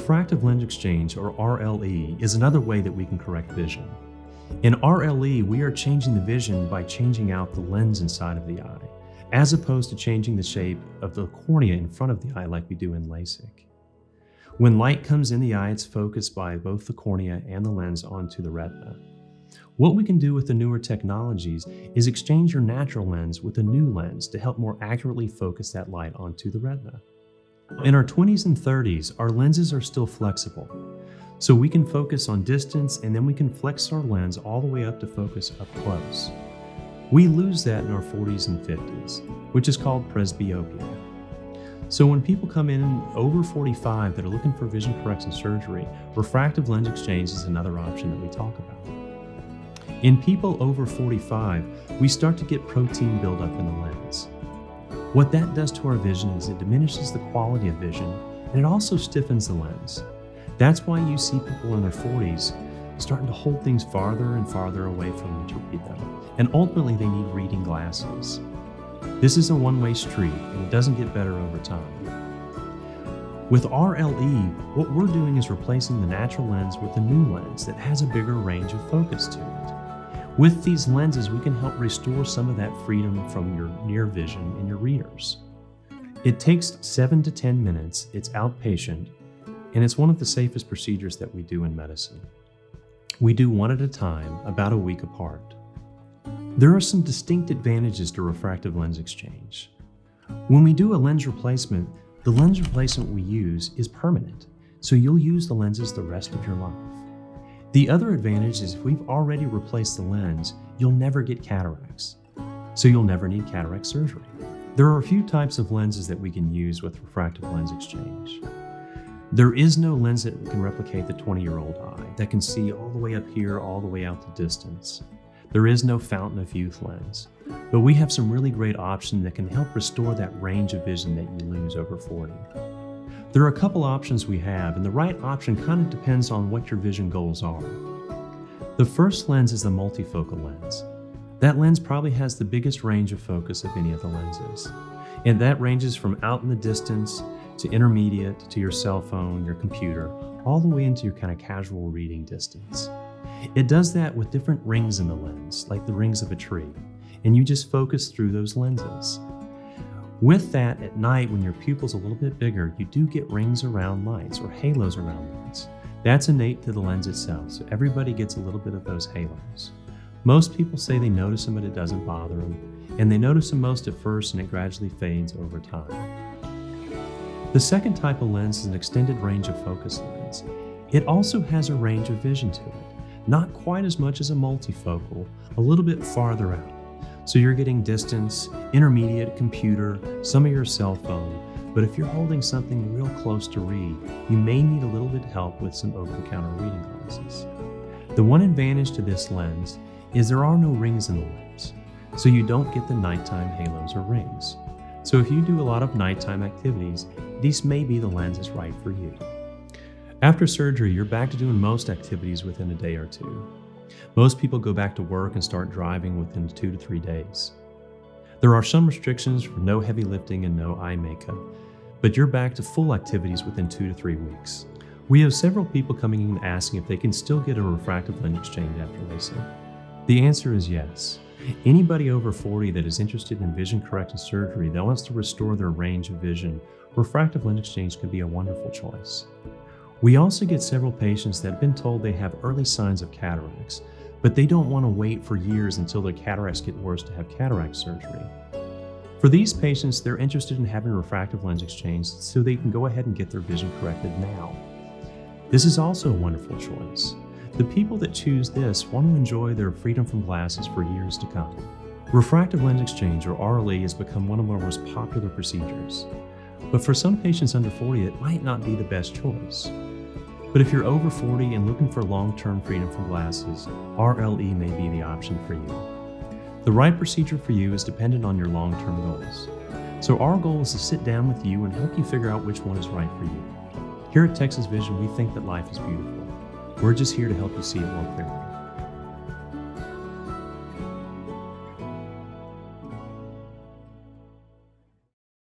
Refractive Lens Exchange, or RLE, is another way that we can correct vision. In RLE, we are changing the vision by changing out the lens inside of the eye, as opposed to changing the shape of the cornea in front of the eye like we do in LASIK. When light comes in the eye, it's focused by both the cornea and the lens onto the retina. What we can do with the newer technologies is exchange your natural lens with a new lens to help more accurately focus that light onto the retina. In our 20s and 30s, our lenses are still flexible, so we can focus on distance and then we can flex our lens all the way up to focus up close. We lose that in our 40s and 50s, which is called presbyopia. So when people come in over 45 that are looking for vision correction surgery, refractive lens exchange is another option that we talk about. In people over 45, we start to get protein buildup in the lens. What that does to our vision is it diminishes the quality of vision, and it also stiffens the lens. That's why you see people in their 40s starting to hold things farther and farther away from them to read them. And ultimately, they need reading glasses. This is a one-way street, and it doesn't get better over time. With RLE, what we're doing is replacing the natural lens with a new lens that has a bigger range of focus to it. With these lenses, we can help restore some of that freedom from your near vision in your readers. It takes 7 to 10 minutes, it's outpatient, and it's one of the safest procedures that we do in medicine. We do one at a time, about a week apart. There are some distinct advantages to refractive lens exchange. When we do a lens replacement, the lens replacement we use is permanent, so you'll use the lenses the rest of your life. The other advantage is if we've already replaced the lens, you'll never get cataracts, so you'll never need cataract surgery. There are a few types of lenses that we can use with refractive lens exchange. There is no lens that can replicate the 20-year-old eye that can see all the way up here, all the way out the distance. There is no fountain of youth lens, but we have some really great options that can help restore that range of vision that you lose over 40. There are a couple options we have, and the right option kind of depends on what your vision goals are. The first lens is the multifocal lens. That lens probably has the biggest range of focus of any of the lenses, and that ranges from out in the distance to intermediate to your cell phone, your computer, all the way into your kind of casual reading distance. It does that with different rings in the lens, like the rings of a tree, and you just focus through those lenses. With that, at night, when your pupil's a little bit bigger, you do get rings around lights or halos around lights. That's innate to the lens itself, so everybody gets a little bit of those halos. Most people say they notice them, but it doesn't bother them, and they notice them most at first, and it gradually fades over time. The second type of lens is an extended range of focus lens. It also has a range of vision to it, not quite as much as a multifocal, a little bit farther out. So you're getting distance, intermediate, computer, some of your cell phone, but if you're holding something real close to read, you may need a little bit of help with some over-the-counter reading glasses. The one advantage to this lens is there are no rings in the lens, so you don't get the nighttime halos or rings. So if you do a lot of nighttime activities, this may be the lens that's right for you. After surgery, you're back to doing most activities within a day or two. Most people go back to work and start driving within 2 to 3 days. There are some restrictions for no heavy lifting and no eye makeup, but you're back to full activities within 2 to 3 weeks. We have several people coming in asking if they can still get a refractive lens exchange after LASIK. The answer is yes. Anybody over 40 that is interested in vision correction surgery that wants to restore their range of vision, refractive lens exchange could be a wonderful choice. We also get several patients that have been told they have early signs of cataracts, but they don't want to wait for years until their cataracts get worse to have cataract surgery. For these patients, they're interested in having a refractive lens exchange so they can go ahead and get their vision corrected now. This is also a wonderful choice. The people that choose this want to enjoy their freedom from glasses for years to come. Refractive lens exchange, or RLE, has become one of our most popular procedures. But for some patients under 40, it might not be the best choice. But if you're over 40 and looking for long-term freedom from glasses, RLE may be the option for you. The right procedure for you is dependent on your long-term goals. So our goal is to sit down with you and help you figure out which one is right for you. Here at Texas Vision, we think that life is beautiful. We're just here to help you see it more clearly.